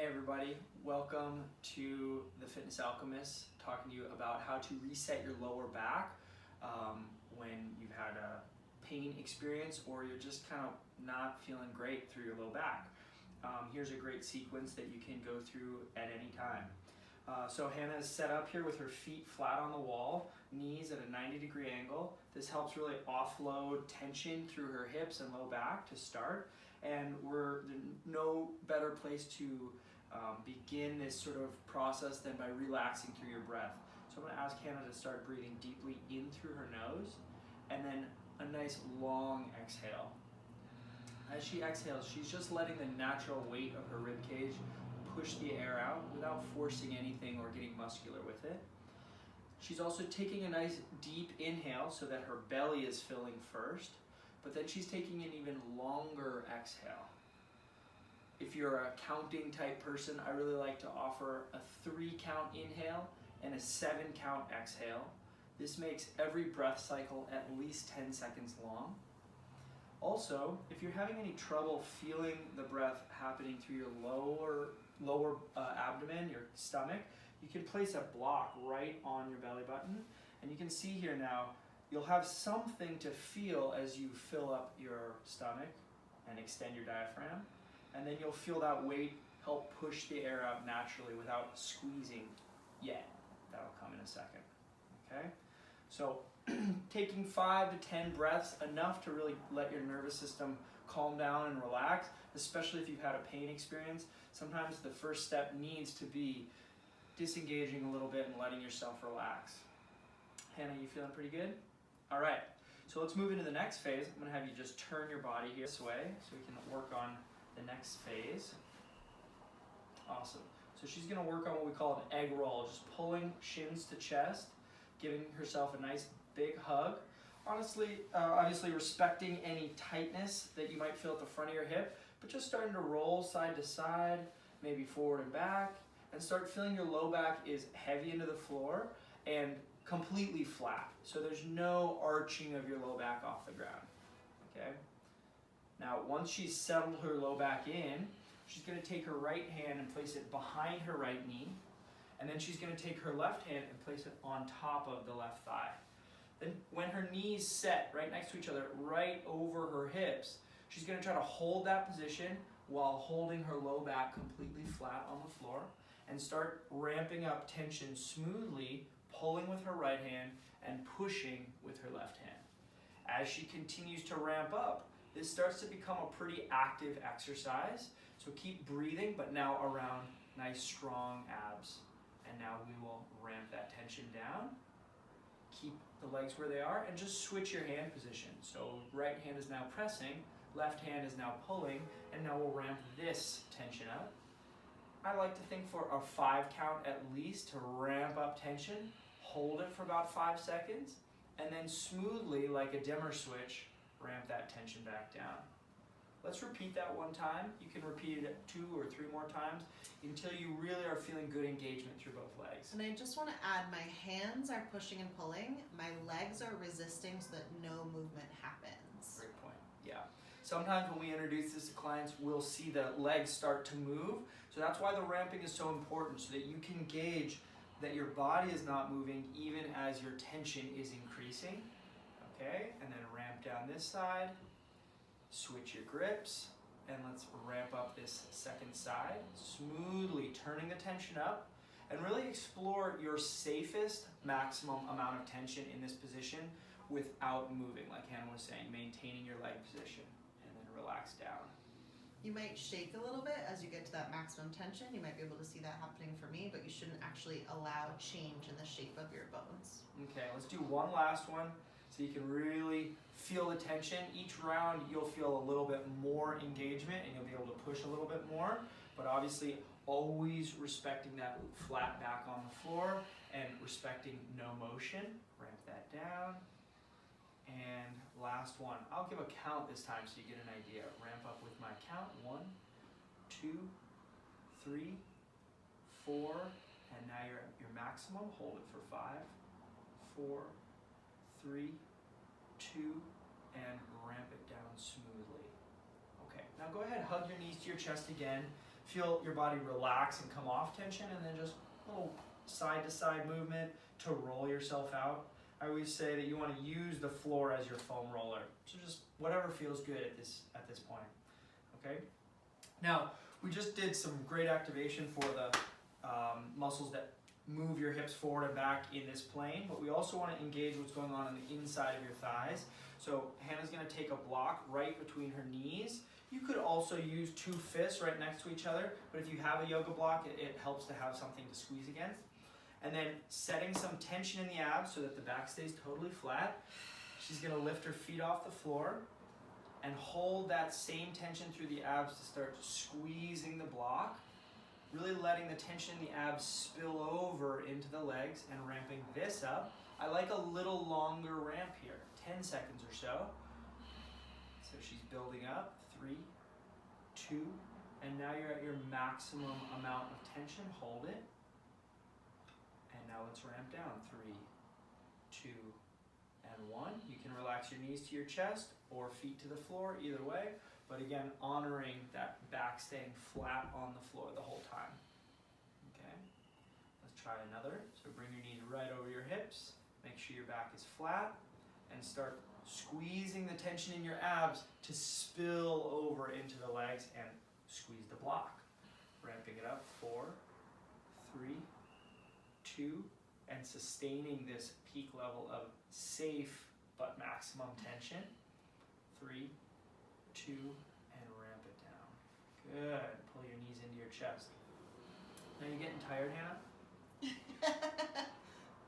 Hey everybody, welcome to the Fitness Alchemists, talking to you about how to reset your lower back when you've had a pain experience or you're just kind of not feeling great through your low back. Here's a great sequence that you can go through at any time. So Hannah is set up here with her feet flat on the wall, knees at a 90-degree angle. This helps really offload tension through her hips and low back to start. And there's no better place to begin this sort of process than by relaxing through your breath. So I'm going to ask Hannah to start breathing deeply in through her nose, and then a nice long exhale. As she exhales, she's just letting the natural weight of her rib cage push the air out without forcing anything or getting muscular with it. She's also taking a nice deep inhale so that her belly is filling first, but then she's taking an even longer exhale. If you're a counting type person, I really like to offer a 3-count inhale and a 7-count exhale. This makes every breath cycle at least 10 seconds long. Also, if you're having any trouble feeling the breath happening through your lower abdomen, your stomach, you can place a block right on your belly button. And you can see here now, you'll have something to feel as you fill up your stomach and extend your diaphragm. And then you'll feel that weight help push the air out naturally without squeezing yet. That'll come in a second, okay? So taking 5 to 10 breaths, enough to really let your nervous system calm down and relax, especially if you've had a pain experience. Sometimes the first step needs to be disengaging a little bit and letting yourself relax. Hannah, you feeling pretty good? All right, so let's move into the next phase. I'm gonna have you just turn your body here this way so we can work on the next phase. Awesome. So she's gonna work on what we call an egg roll, just pulling shins to chest, giving herself a nice big hug. Honestly, obviously respecting any tightness that you might feel at the front of your hip, but just starting to roll side to side, maybe forward and back, and start feeling your low back is heavy into the floor and completely flat. So there's no arching of your low back off the ground, okay? Now, once she's settled her low back in, she's gonna take her right hand and place it behind her right knee, and then she's gonna take her left hand and place it on top of the left thigh. Then when her knees set right next to each other, right over her hips, she's gonna try to hold that position while holding her low back completely flat on the floor, and start ramping up tension smoothly, pulling with her right hand and pushing with her left hand. As she continues to ramp up, this starts to become a pretty active exercise. So keep breathing, but now around nice strong abs. And now we will ramp that tension down. Keep the legs where they are and just switch your hand position. So right hand is now pressing, left hand is now pulling, and now we'll ramp this tension up. I like to think for a 5-count at least to ramp up tension, hold it for about 5 seconds, and then smoothly, like a dimmer switch, ramp that tension back down. Let's repeat that one time. You can repeat it 2 or 3 more times until you really are feeling good engagement through both legs. And I just want to add, my hands are pushing and pulling, my legs are resisting so that no movement happens. Great point, yeah. Sometimes when we introduce this to clients, we'll see the legs start to move. So that's why the ramping is so important, so that you can gauge that your body is not moving even as your tension is increasing. Okay, and then ramp down this side, switch your grips, and let's ramp up this second side, smoothly turning the tension up, and really explore your safest maximum amount of tension in this position without moving, like Hannah was saying, maintaining your leg position, and then relax down. You might shake a little bit as you get to that maximum tension. You might be able to see that happening for me, but you shouldn't actually allow change in the shape of your bones. Okay, let's do one last one so you can really feel the tension. Each round you'll feel a little bit more engagement and you'll be able to push a little bit more, but obviously always respecting that flat back on the floor and respecting no motion. Ramp that down. And last one. I'll give a count this time so you get an idea. Ramp up with my count. 1, 2, 3, 4, and now you're at your maximum. Hold it for 5, 4, 3, 2, and ramp it down smoothly. Okay, now go ahead, hug your knees to your chest again. feel your body relax and come off tension, and then just a little side to side movement to roll yourself out. I always say that you want to use the floor as your foam roller. So just whatever feels good at this point. Okay. Now we just did some great activation for the muscles that move your hips forward and back in this plane, but we also want to engage what's going on the inside of your thighs. So Hannah's going to take a block right between her knees. You could also use two fists right next to each other, but if you have a yoga block, it helps to have something to squeeze against. And then setting some tension in the abs so that the back stays totally flat. She's going to lift her feet off the floor and hold that same tension through the abs to start squeezing the block. Really letting the tension in the abs spill over into the legs and ramping this up. I like a little longer ramp here, 10 seconds or so. So she's building up, 3, 2, and now you're at your maximum amount of tension. Hold it. And now let's ramp down, 3, 2, and 1. You can relax your knees to your chest or feet to the floor, either way. But again, honoring that back staying flat on the floor the whole time. Okay, let's try another. So bring your knees right over your hips. Make sure your back is flat and start squeezing the tension in your abs to spill over into the legs and squeeze the block. Ramping it up, 4, 3, 2, and sustaining this peak level of safe but maximum tension. 3, 2, and ramp it down. Good. Pull your knees into your chest. Now you getting tired, Hannah?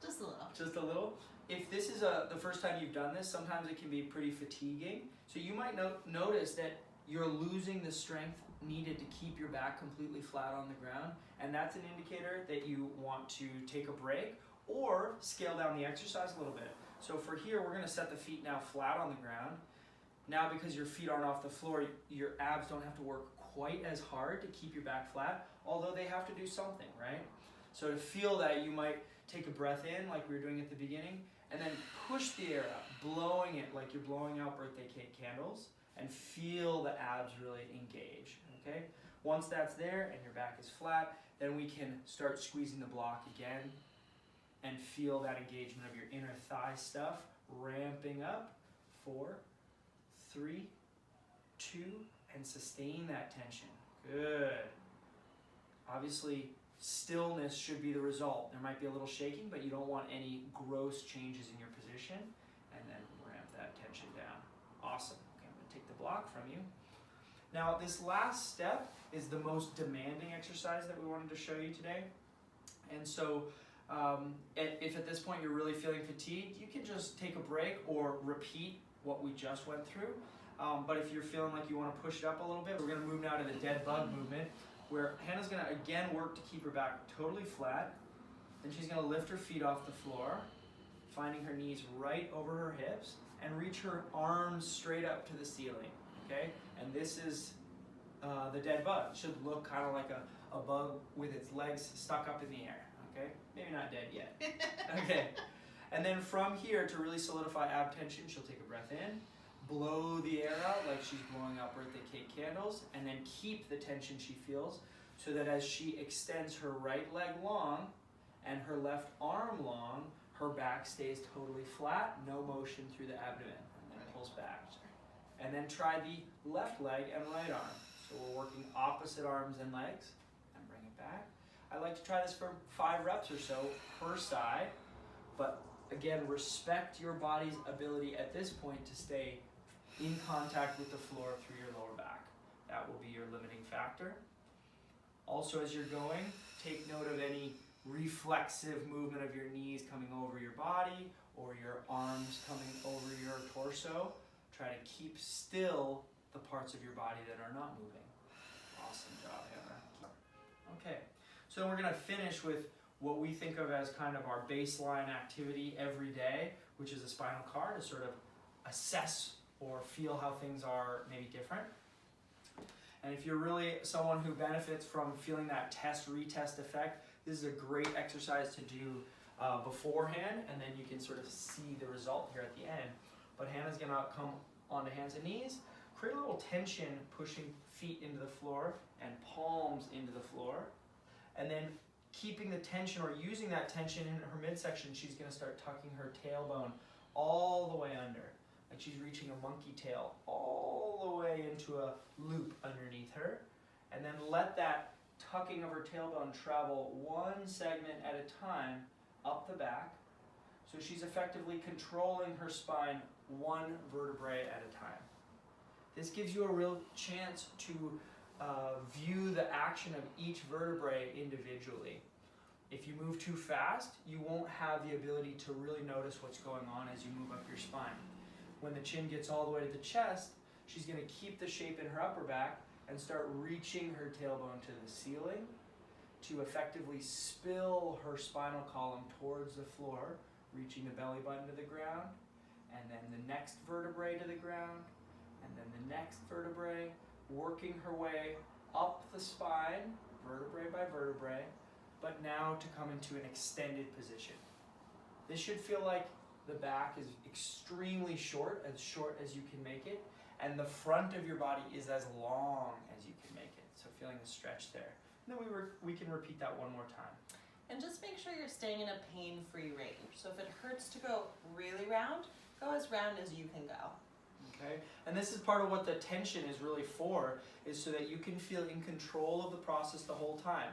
Just a little. Just a little? If this is the first time you've done this, sometimes it can be pretty fatiguing. So you might notice that you're losing the strength needed to keep your back completely flat on the ground, and that's an indicator that you want to take a break or scale down the exercise a little bit. So for here, we're going to set the feet now flat on the ground. Now, because your feet aren't off the floor, your abs don't have to work quite as hard to keep your back flat, although they have to do something, right? So to feel that, you might take a breath in like we were doing at the beginning, and then push the air out, blowing it like you're blowing out birthday cake candles, and feel the abs really engage, okay? Once that's there and your back is flat, then we can start squeezing the block again and feel that engagement of your inner thigh stuff ramping up. 4, 3, 2, and sustain that tension. Good. Obviously, stillness should be the result. There might be a little shaking, but you don't want any gross changes in your position. And then ramp that tension down. Awesome. Okay, I'm going to take the block from you. Now, this last step is the most demanding exercise that we wanted to show you today. And so, if at this point you're really feeling fatigued, you can just take a break or repeat what we just went through. But if you're feeling like you want to push it up a little bit, we're going to move now to the dead bug movement, where Hannah's going to again work to keep her back totally flat. Then she's going to lift her feet off the floor, finding her knees right over her hips, and reach her arms straight up to the ceiling. Okay? And this is the dead bug. It should look kind of like a bug with its legs stuck up in the air. Okay? Maybe not dead yet. Okay. And then from here, to really solidify ab tension, she'll take a breath in, blow the air out like she's blowing out birthday cake candles, and then keep the tension she feels, so that as she extends her right leg long and her left arm long, her back stays totally flat, no motion through the abdomen, and then pulls back. And then try the left leg and right arm. So we're working opposite arms and legs, and bring it back. I like to try this for 5 reps or so per side, but again, respect your body's ability at this point to stay in contact with the floor through your lower back. That will be your limiting factor. Also, as you're going, take note of any reflexive movement of your knees coming over your body or your arms coming over your torso. Try to keep still the parts of your body that are not moving. Awesome job, Hannah. Okay, so we're going to finish with what we think of as kind of our baseline activity every day, which is a spinal car, to sort of assess or feel how things are maybe different. And if you're really someone who benefits from feeling that test-retest effect, this is a great exercise to do beforehand, and then you can sort of see the result here at the end. But Hannah's gonna come onto hands and knees, create a little tension, pushing feet into the floor and palms into the floor. And then keeping the tension or using that tension in her midsection, she's going to start tucking her tailbone all the way under. Like she's reaching a monkey tail all the way into a loop underneath her. And then let that tucking of her tailbone travel one segment at a time up the back. So she's effectively controlling her spine one vertebrae at a time. This gives you a real chance to view the action of each vertebrae individually. If you move too fast, you won't have the ability to really notice what's going on as you move up your spine. When the chin gets all the way to the chest, she's going to keep the shape in her upper back and start reaching her tailbone to the ceiling to effectively spill her spinal column towards the floor, reaching the belly button to the ground, and then the next vertebrae to the ground, and then the next vertebrae, working her way up the spine, vertebrae by vertebrae, but now to come into an extended position. This should feel like the back is extremely short as you can make it, and the front of your body is as long as you can make it. So feeling the stretch there. And then we can repeat that one more time. And just make sure you're staying in a pain-free range. So if it hurts to go really round as you can go. Okay, and this is part of what the tension is really for, is so that you can feel in control of the process the whole time.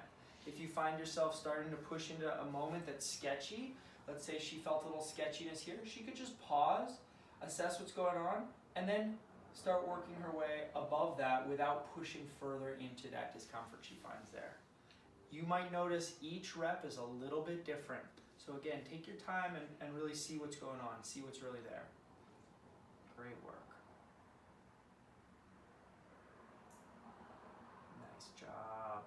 If you find yourself starting to push into a moment that's sketchy, let's say she felt a little sketchiness here, she could just pause, assess what's going on, and then start working her way above that without pushing further into that discomfort she finds there. You might notice each rep is a little bit different. So again, take your time and really see what's going on, see what's really there. Great work. Nice job.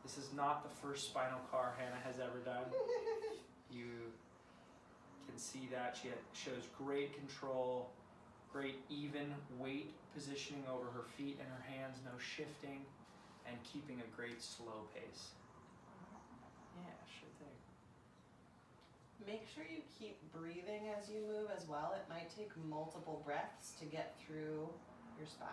This is not the first spinal car Hannah has ever done. You can see that she shows great control, great even weight positioning over her feet and her hands, no shifting, and keeping a great slow pace. Yeah, sure thing. Make sure you keep breathing as you move as well. It might take multiple breaths to get through your spine.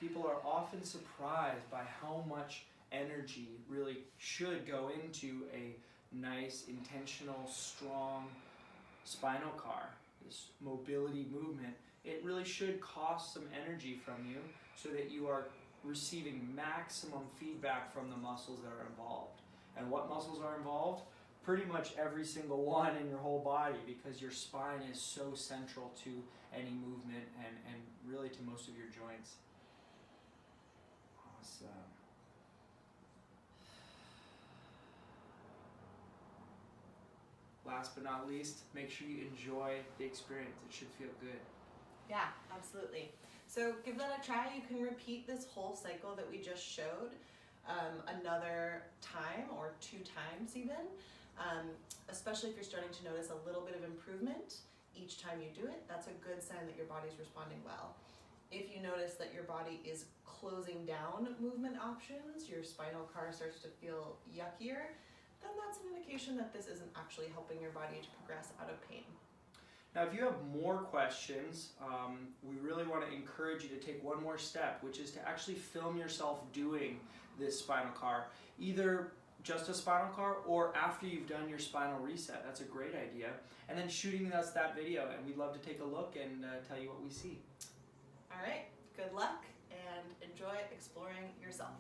People are often surprised by how much energy really should go into a nice, intentional, strong spinal car. This mobility movement, it really should cost some energy from you so that you are receiving maximum feedback from the muscles that are involved. And what muscles are involved? Pretty much every single one in your whole body, because your spine is so central to any movement and really to most of your joints. Awesome. Last but not least, make sure you enjoy the experience. It should feel good. Yeah, absolutely. So give that a try. You can repeat this whole cycle that we just showed another time or 2 times even, especially if you're starting to notice a little bit of improvement each time you do it. That's a good sign that your body's responding well. If you notice that your body is closing down movement options, your spinal car starts to feel yuckier, then that's an indication that this isn't actually helping your body to progress out of pain. Now, if you have more questions, we really want to encourage you to take one more step, which is to actually film yourself doing this spinal car, either just a spinal car or after you've done your spinal reset. That's a great idea. And then shooting us that video, and we'd love to take a look and tell you what we see. All right, good luck and enjoy exploring yourself.